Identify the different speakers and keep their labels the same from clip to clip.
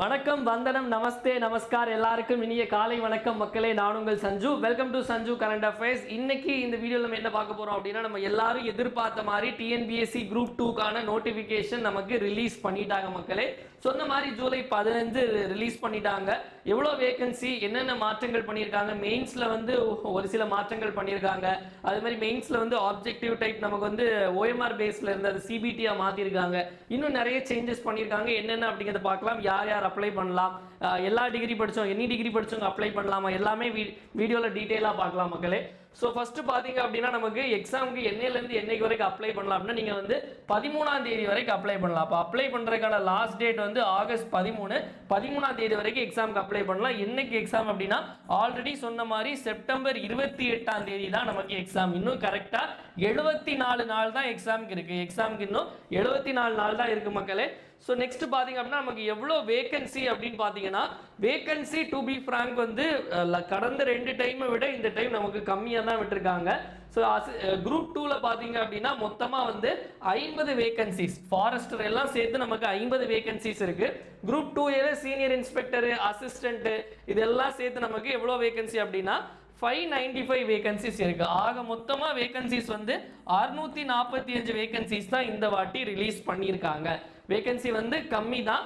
Speaker 1: வணக்கம் வந்தனம் நமஸ்தே நமஸ்கார் எல்லாருக்கும் இனிய காலை வணக்கம் மக்களே. நான் உங்கள் Sanju. Welcome to Sanju current affairs. இன்னைக்கு இந்த வீடியோவில் நம்ம என்ன பார்க்க போறோம் அப்படின்னா, நம்ம எல்லாரும் எதிர்பார்த்த மாதிரி டிஎன்பிஎஸ்சி குரூப் 2க்கான நோட்டிஃபிகேஷன் நமக்கு ரிலீஸ் பண்ணிட்டாங்க மக்களே. சொன்ன மாதிரி ஜூலை 15 ரிலீஸ் பண்ணிட்டாங்க. எவ்வளோ வேகன்சி, என்னென்ன மாற்றங்கள் பண்ணியிருக்காங்க, மெயின்ஸில் வந்து ஒரு சில மாற்றங்கள் பண்ணியிருக்காங்க. அது மாதிரி மெயின்ஸில் வந்து ஆப்ஜெக்டிவ் டைப் நமக்கு வந்து ஓஎம்ஆர் பேஸில் இருந்து அது சிபிடியாக மாற்றிருக்காங்க. இன்னும் நிறைய சேஞ்சஸ் பண்ணியிருக்காங்க. என்னென்ன அப்படிங்கிறத பார்க்கலாம். யார் யார் அப்ளை பண்ணலாம், எல்லா டிகிரி படித்தோம், எனி டிகிரி படித்தவங்க அப்ளை பண்ணலாமா, எல்லாமே வீடியோவில் டீட்டெயிலாக பார்க்கலாம் மக்களே. ஸோ ஃபஸ்ட்டு பார்த்தீங்க அப்படின்னா, நமக்கு எக்ஸாமுக்கு என்னையிலேருந்து என்னைக்கு வரைக்கும் அப்ளை பண்ணலாம் அப்படின்னா, நீங்கள் வந்து 13ஆம் தேதி வரைக்கும் அப்ளை பண்ணலாம். அப்போ அப்ளை பண்ணுறதுக்கான லாஸ்ட் டேட் வந்து ஆகஸ்ட் 13ஆம் தேதி வரைக்கும் எக்ஸாமுக்கு அப்ளை பண்ணலாம். என்னைக்கு எக்ஸாம் அப்படின்னா, ஆல்ரெடி சொன்ன மாதிரி செப்டம்பர் 28ஆம் தேதி தான் நமக்கு எக்ஸாம். இன்னும் கரெக்டாக 74 நாள் தான் எக்ஸாமுக்கு இருக்குது. எக்ஸாமுக்கு இன்னும் 74 நாள் தான் இருக்குது மக்களே. ஸோ நெக்ஸ்ட் பார்த்தீங்க அப்படின்னா, நமக்கு எவ்வளோ வேகன்சி அப்படின்னு பார்த்தீங்கன்னா, வேகன்சி டு பி ஃப்ராங்க் வந்து கடந்த 2 டைமை விட இந்த டைம் நமக்கு கம்மியாக தான் விட்டுருக்காங்க. ஸோ குரூப் 2ல் பார்த்தீங்க அப்படின்னா மொத்தமாக வந்து 50 வேகன்சிஸ், ஃபாரஸ்டர் எல்லாம் சேர்த்து நமக்கு 50 வேகன்சிஸ் இருக்கு. குரூப் 2 சீனியர் இன்ஸ்பெக்டர், அசிஸ்டன்ட் இதெல்லாம் சேர்த்து நமக்கு எவ்வளோ வேகன்சி அப்படின்னா 595 வேகன்சிஸ் இருக்கு. ஆக மொத்தமா வேகன்சிஸ் வந்து 645 வேகன்சிஸ் தான் இந்த வாட்டி ரிலீஸ் பண்ணியிருக்காங்க. வேகன்சி வந்து கம்மி தான்,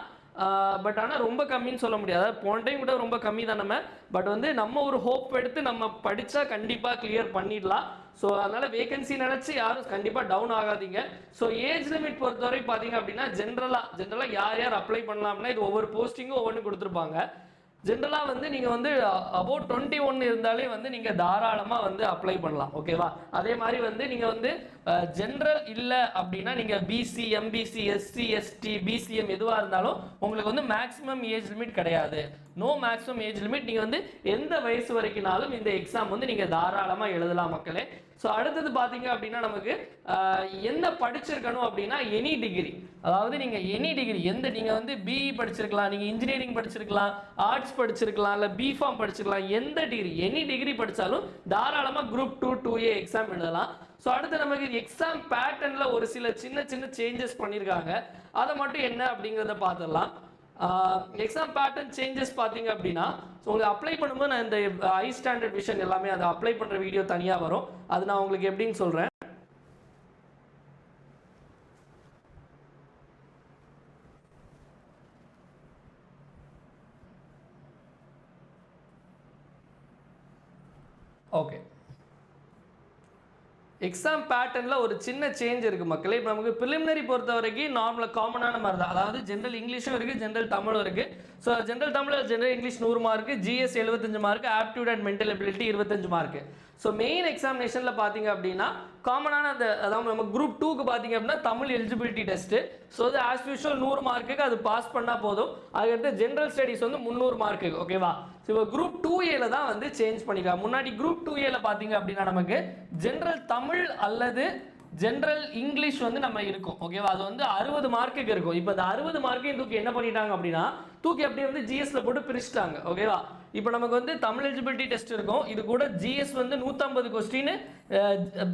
Speaker 1: பட் ஆனால் ரொம்ப கம்மின்னு சொல்ல முடியாது. போன டைம் கூட ரொம்ப கம்மி தான் நம்ம, பட் வந்து நம்ம ஒரு ஹோப் எடுத்து நம்ம படித்தா கண்டிப்பாக கிளியர் பண்ணிடலாம். ஸோ அதனால் வேகன்சி நினச்சி யாரும் கண்டிப்பாக டவுன் ஆகாதீங்க. ஸோ ஏஜ் லிமிட் பொறுத்தவரை பார்த்தீங்க அப்படின்னா, ஜென்ரலாக யார் யார் அப்ளை பண்ணலாம்னா, இது ஒவ்வொரு போஸ்டிங்கும் ஒவ்வொன்று கொடுத்துருப்பாங்க. ஜென்ரலாக வந்து நீங்கள் வந்து அபவுட் 21 இருந்தாலே வந்து நீங்கள் தாராளமாக வந்து அப்ளை பண்ணலாம். ஓகேவா? அதே மாதிரி வந்து நீங்கள் வந்து ஜென்ரல் இல்லை அப்படின்னா, நீங்கள் BC, MBC, SC, ST, BCM எதுவாக இருந்தாலும் உங்களுக்கு வந்து மேக்ஸிமம் ஏஜ் லிமிட் கிடையாது. No maximum age limit. நீங்கள் வந்து எந்த வயசு வரைக்கும்னாலும் இந்த எக்ஸாம் வந்து நீங்கள் தாராளமாக எழுதலாம் மக்களே. ஸோ அடுத்தது பார்த்தீங்க அப்படின்னா, நமக்கு என்ன படிச்சிருக்கணும் அப்படின்னா, எனி டிகிரி. அதாவது நீங்கள் எனி டிகிரி நீங்கள் வந்து பிஇ படிச்சிருக்கலாம், நீங்கள் இன்ஜினியரிங் படிச்சிருக்கலாம், ஆர்ட்ஸ் படிச்சிருக்கலாம், இல்லை பிஃபார்ம் படிச்சிருக்கலாம். எந்த டிகிரி, எனி டிகிரி படித்தாலும் தாராளமாக குரூப் 2 2A எக்ஸாம் எழுதலாம். ஸோ அடுத்து நமக்கு எக்ஸாம் பேட்டர்னில் ஒரு சில சின்ன சின்ன சேஞ்சஸ் பண்ணியிருக்காங்க. அதை மட்டும் என்ன அப்படிங்கிறத பார்த்துடலாம். எக்ஸாம் பேட்டர்ன் சேஞ்சஸ் பார்த்தீங்க அப்படின்னா, ஸோ உங்களுக்கு அப்ளை பண்ணும்போது நான் இந்த ஹை ஸ்டாண்டர்ட் விஷன் எல்லாமே அதை அப்ளை பண்ணுற வீடியோ தனியாக வரும். அது நான் உங்களுக்கு எப்படின்னு சொல்கிறேன். ஓகே, எக்ஸாம் பேட்டர்னில் ஒரு சின்ன சேஞ்ச் இருக்குது மக்களே. இப்போ நமக்கு ப்ரிலிமினரி பொறுத்த வரைக்கும் நார்மலாக காமனான மாதிரி தான். அதாவது ஜென்ரல் இங்கிலீஷும் இருக்குது, ஜென்ரல் தமிழும் இருக்குது. So general Tamil, general English 100 mark, GS 75 mark, aptitude and mental ability 25 mark. So main எக்ஸாமினேஷனில் பார்த்தீங்க அப்படின்னா காமனான அதாவது நம்ம குரூப் 2க்கு பார்த்தீங்க அப்படின்னா தமிழ் எலிஜிபிலிட்டி டெஸ்ட்டு. ஸோ அது ஆஸ் யூஷுவல் 100 மார்க்குக்கு அது பாஸ் பண்ணால் போதும். அதுக்கடுத்து ஜென்ரல் ஸ்டடீஸ் வந்து 300 மார்க்குக்கு. ஓகேவா? ஸோ இப்போ குரூப் 2A தான் வந்து சேஞ்ச் பண்ணிக்கலாம். முன்னாடி குரூப் 2A பார்த்தீங்க அப்படின்னா நமக்கு ஜென்ரல் தமிழ் அல்லது ஜென்ரல் இங்கிலீஷ் வந்து நம்ம இருக்கும். ஓகேவா? அது வந்து 60 மார்க்குக்கு இருக்கும். இப்போ அந்த 60 மார்க்கையும் தூக்கி என்ன பண்ணிட்டாங்க அப்படின்னா, தூக்கி அப்படியே வந்து ஜிஎஸ்ல போட்டு பிரிச்சுட்டாங்க. ஓகேவா? இப்போ நமக்கு வந்து தமிழ் எலிஜிபிலிட்டி டெஸ்ட் இருக்கும், இது கூட ஜிஎஸ் வந்து 150 கொஸ்டின்,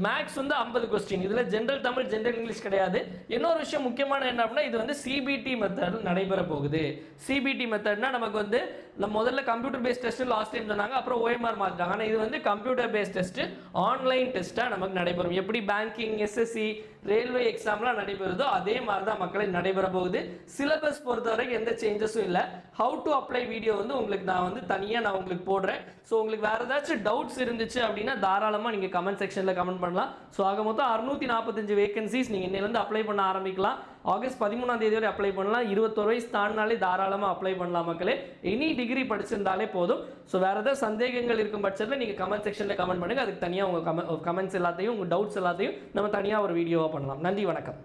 Speaker 1: மேக்ஸ் வந்து 50 கொஸ்டின். இதில் ஜென்ரல் தமிழ், ஜென்ரல் இங்கிலீஷ் கிடையாது. இன்னொரு விஷயம் முக்கியமான என்ன அப்படின்னா, இது வந்து சிபிடி மெத்தட் நடைபெற போகுது. சிபிடி மெத்தட்னா நமக்கு வந்து நம்ம முதல்ல computer based test last time சொன்னாங்க, அப்புறம் ஓஎம்ஆர் மாற்றிட்டாங்க. ஆனால் இது வந்து கம்ப்யூட்டர் பேஸ்ட் டெஸ்ட், ஆன்லைன் டெஸ்ட்டாக நமக்கு நடைபெறும். எப்படி பேங்கிங், எஸ்எஸ்சி, ரயில்வே எக்ஸாம்லாம் நடைபெறுதோ அதே மாதிரி தான் மக்களை நடைபெற போகுது. சிலபஸ் பொறுத்தவரைக்கும் எந்த சேஞ்சஸும் இல்லை. ஹவு டு அப்ளை வீடியோ வந்து உங்களுக்கு நான் வந்து தனியாக நான் உங்களுக்கு போடுறேன். ஸோ உங்களுக்கு வேறு ஏதாச்சும் டவுட்ஸ் இருந்துச்சு அப்படின்னா தாராளமாக நீங்கள் கமெண்ட் செக்ஷனில் கமெண்ட் பண்ணலாம். ஸோ ஆக மொத்தம் 645 வேகன்சிஸ் நீங்கள் இன்னிலேருந்து அப்ளை பண்ண ஆரம்பிக்கலாம். ஆகஸ்ட் 13ஆம் தேதி வரை அப்ளை பண்ணலாம். 21 வயசு தாண்டினாலே தாராளமாக அப்ளை பண்ணலாம் மக்களே. எனி டிகிரி படிச்சிருந்தாலே போதும். ஸோ வேறு ஏதாவது சந்தேகங்கள் இருக்கும் பட்சத்தில் நீங்கள் கமெண்ட் செக்ஷனில் கமெண்ட் பண்ணுங்கள். அதுக்கு தனியாக உங்கள் கமெண்ட்ஸ் எல்லாத்தையும், உங்கள் டவுட்ஸ் எல்லாத்தையும் நம்ம தனியாக ஒரு வீடியோவாக பண்ணலாம். நன்றி, வணக்கம்.